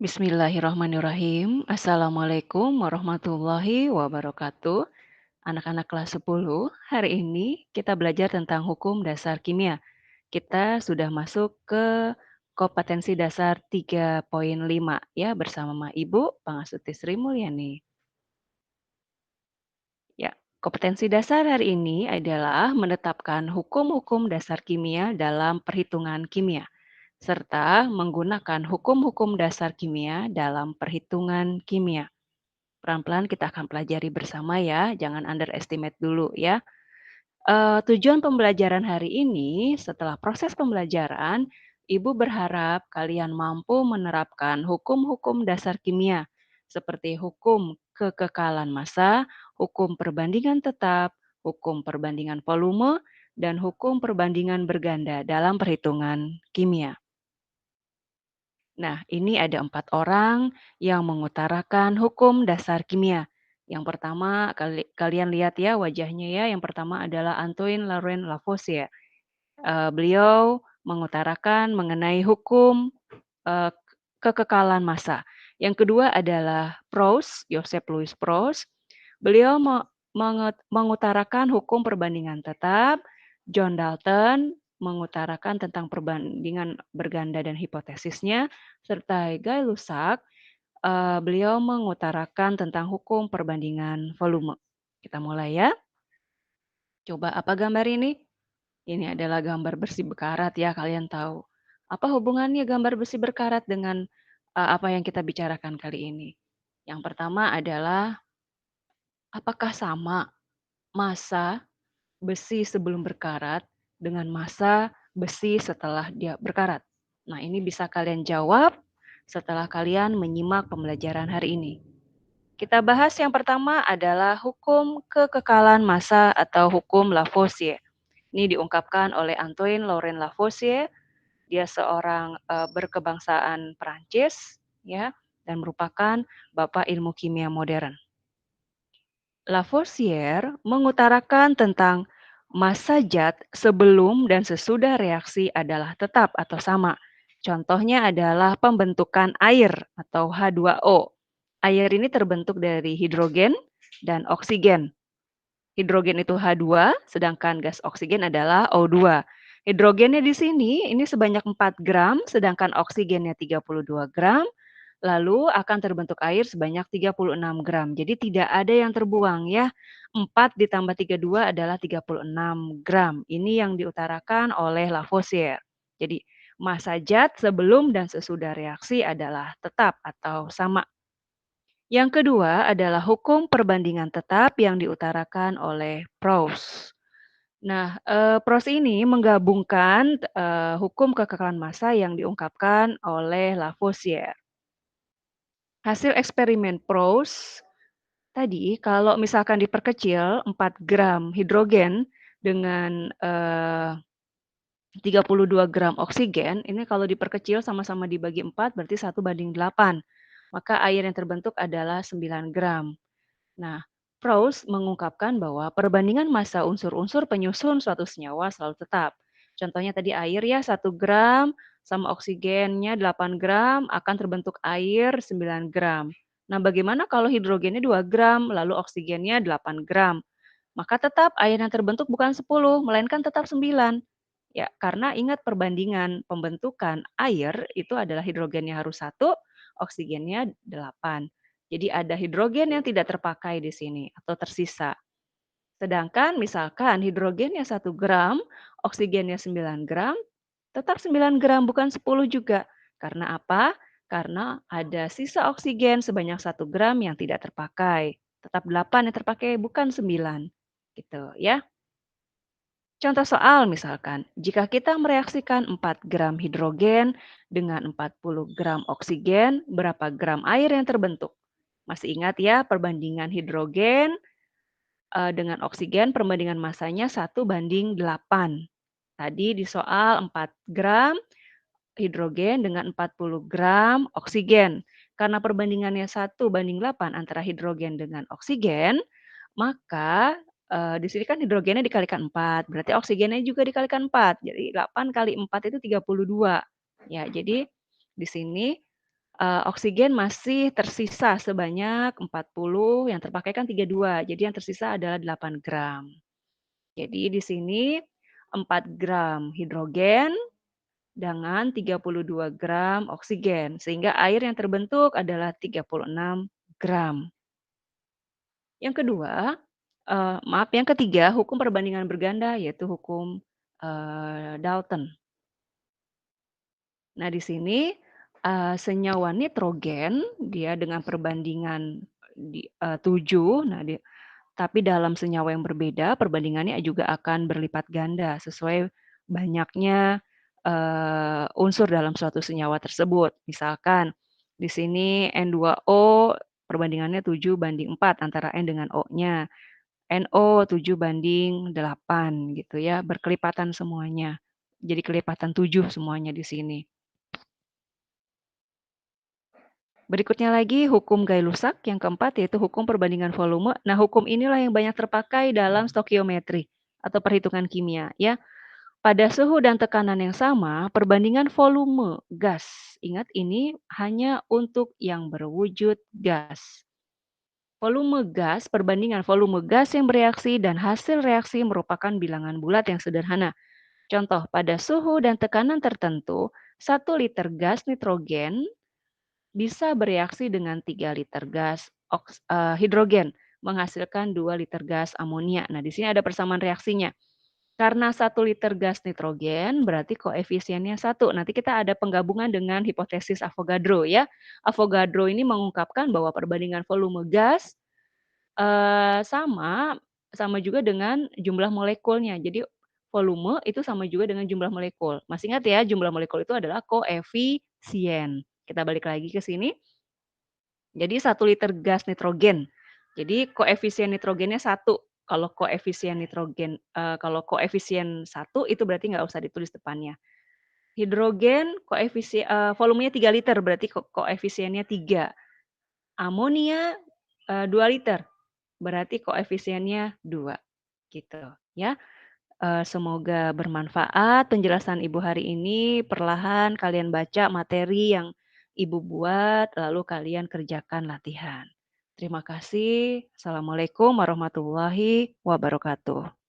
Bismillahirrahmanirrahim. Assalamualaikum warahmatullahi wabarakatuh. Anak-anak kelas 10, hari ini kita belajar tentang hukum dasar kimia. Kita sudah masuk ke kompetensi dasar 3.5 ya bersama Ibu Pangasuti Sri Mulyani. Ya, kompetensi dasar hari ini adalah menetapkan hukum-hukum dasar kimia dalam perhitungan kimia, serta menggunakan hukum-hukum dasar kimia dalam perhitungan kimia. Pelan-pelan kita akan pelajari bersama ya, jangan underestimate dulu ya. Tujuan pembelajaran hari ini, setelah proses pembelajaran, Ibu berharap kalian mampu menerapkan hukum-hukum dasar kimia, seperti hukum kekekalan massa, hukum perbandingan tetap, hukum perbandingan volume, dan hukum perbandingan berganda dalam perhitungan kimia. Nah, ini ada 4 orang yang mengutarakan hukum dasar kimia. Yang pertama, kalian lihat ya wajahnya ya, yang pertama adalah Antoine Laurent Lavoisier. Beliau mengutarakan mengenai hukum, eee, kekekalan massa. Yang kedua adalah Proust, Joseph Louis Proust. Beliau mengutarakan hukum perbandingan tetap. John Dalton mengutarakan tentang perbandingan berganda dan hipotesisnya, serta Guy Lussac, beliau mengutarakan tentang hukum perbandingan volume. Kita mulai ya. Coba apa gambar ini? Ini adalah gambar besi berkarat ya, kalian tahu. Apa hubungannya gambar besi berkarat dengan, apa yang kita bicarakan kali ini? Yang pertama adalah, apakah sama massa besi sebelum berkarat dengan massa besi setelah dia berkarat? Nah, ini bisa kalian jawab setelah kalian menyimak pembelajaran hari ini. Kita bahas yang pertama adalah hukum kekekalan massa atau hukum Lavoisier. Ini diungkapkan oleh Antoine Laurent Lavoisier. Dia seorang berkebangsaan Perancis, ya, dan merupakan bapak ilmu kimia modern. Lavoisier mengutarakan tentang massa zat sebelum dan sesudah reaksi adalah tetap atau sama. Contohnya adalah pembentukan air atau H2O. Air ini terbentuk dari hidrogen dan oksigen. Hidrogen itu H2, sedangkan gas oksigen adalah O2. Hidrogennya di sini ini sebanyak 4 gram, sedangkan oksigennya 32 gram, lalu akan terbentuk air sebanyak 36 gram. Jadi tidak ada yang terbuang ya. 4 ditambah 32 adalah 36 gram. Ini yang diutarakan oleh Lavoisier. Jadi massa zat sebelum dan sesudah reaksi adalah tetap atau sama. Yang kedua adalah hukum perbandingan tetap yang diutarakan oleh Proust. Nah, Proust ini menggabungkan, hukum kekekalan massa yang diungkapkan oleh Lavoisier. Hasil eksperimen Proust tadi kalau misalkan diperkecil 4 gram hidrogen dengan, 32 gram oksigen, ini kalau diperkecil sama-sama dibagi 4 berarti 1:8. Maka air yang terbentuk adalah 9 gram. Nah, Proust mengungkapkan bahwa perbandingan massa unsur-unsur penyusun suatu senyawa selalu tetap. Contohnya tadi air ya 1 gram sama oksigennya 8 gram akan terbentuk air 9 gram. Nah, bagaimana kalau hidrogennya 2 gram lalu oksigennya 8 gram? Maka tetap air yang terbentuk bukan 10, melainkan tetap 9. Ya, karena ingat perbandingan pembentukan air itu adalah hidrogennya harus 1, oksigennya 8. Jadi ada hidrogen yang tidak terpakai di sini atau tersisa. Sedangkan misalkan hidrogennya 1 gram, oksigennya 9 gram, tetap 9 gram bukan 10 juga. Karena apa? Karena ada sisa oksigen sebanyak 1 gram yang tidak terpakai. Tetap 8 yang terpakai bukan 9. Gitu ya. Contoh soal misalkan, jika kita mereaksikan 4 gram hidrogen dengan 40 gram oksigen, berapa gram air yang terbentuk? Masih ingat ya perbandingan hidrogen, dengan oksigen perbandingan massanya 1:8. Tadi di soal 4 gram hidrogen dengan 40 gram oksigen. Karena perbandingannya 1:8 antara hidrogen dengan oksigen, maka, di sini kan hidrogennya dikalikan 4, berarti oksigennya juga dikalikan 4. Jadi 8 kali 4 itu 32. Ya, jadi Di sini, oksigen masih tersisa sebanyak 40, yang terpakai kan 32, jadi yang tersisa adalah 8 gram. Jadi di sini 4 gram hidrogen dengan 32 gram oksigen, sehingga air yang terbentuk adalah 36 gram. Yang kedua, maaf, yang ketiga, hukum perbandingan berganda, yaitu hukum, Dalton. Nah, di sini, senyawa nitrogen dia dengan perbandingan 7, nah tapi dalam senyawa yang berbeda, perbandingannya juga akan berlipat ganda sesuai banyaknya, unsur dalam suatu senyawa tersebut. Misalkan di sini N2O perbandingannya 7:4 antara N dengan O-nya, NO 7:8 gitu ya, berkelipatan semuanya. Jadi kelipatan 7 semuanya di sini. Berikutnya lagi hukum Gay-Lussac yang keempat yaitu hukum perbandingan volume. Nah, hukum inilah yang banyak terpakai dalam stokiometri atau perhitungan kimia ya. Pada suhu dan tekanan yang sama, perbandingan volume gas. Ingat ini hanya untuk yang berwujud gas. Volume gas, perbandingan volume gas yang bereaksi dan hasil reaksi merupakan bilangan bulat yang sederhana. Contoh, pada suhu dan tekanan tertentu, 1 liter gas nitrogen bisa bereaksi dengan 3 liter gas hidrogen, menghasilkan 2 liter gas amonia. Nah, di sini ada persamaan reaksinya. Karena 1 liter gas nitrogen berarti koefisiennya 1. Nanti kita ada penggabungan dengan hipotesis Avogadro ya. Avogadro ini mengungkapkan bahwa perbandingan volume gas, sama sama juga dengan jumlah molekulnya. Jadi volume itu sama juga dengan jumlah molekul. Masih ingat ya, jumlah molekul itu adalah koefisien. Kita balik lagi ke sini. Jadi 1 liter gas nitrogen. Jadi koefisien nitrogennya 1. Kalau koefisien 1 itu berarti nggak usah ditulis depannya. Hidrogen volumenya 3 liter berarti koefisiennya 3. Amonia, 2 liter berarti koefisiennya 2, gitu ya. Semoga bermanfaat penjelasan Ibu hari ini, perlahan kalian baca materi yang Ibu buat, lalu kalian kerjakan latihan. Terima kasih. Assalamualaikum warahmatullahi wabarakatuh.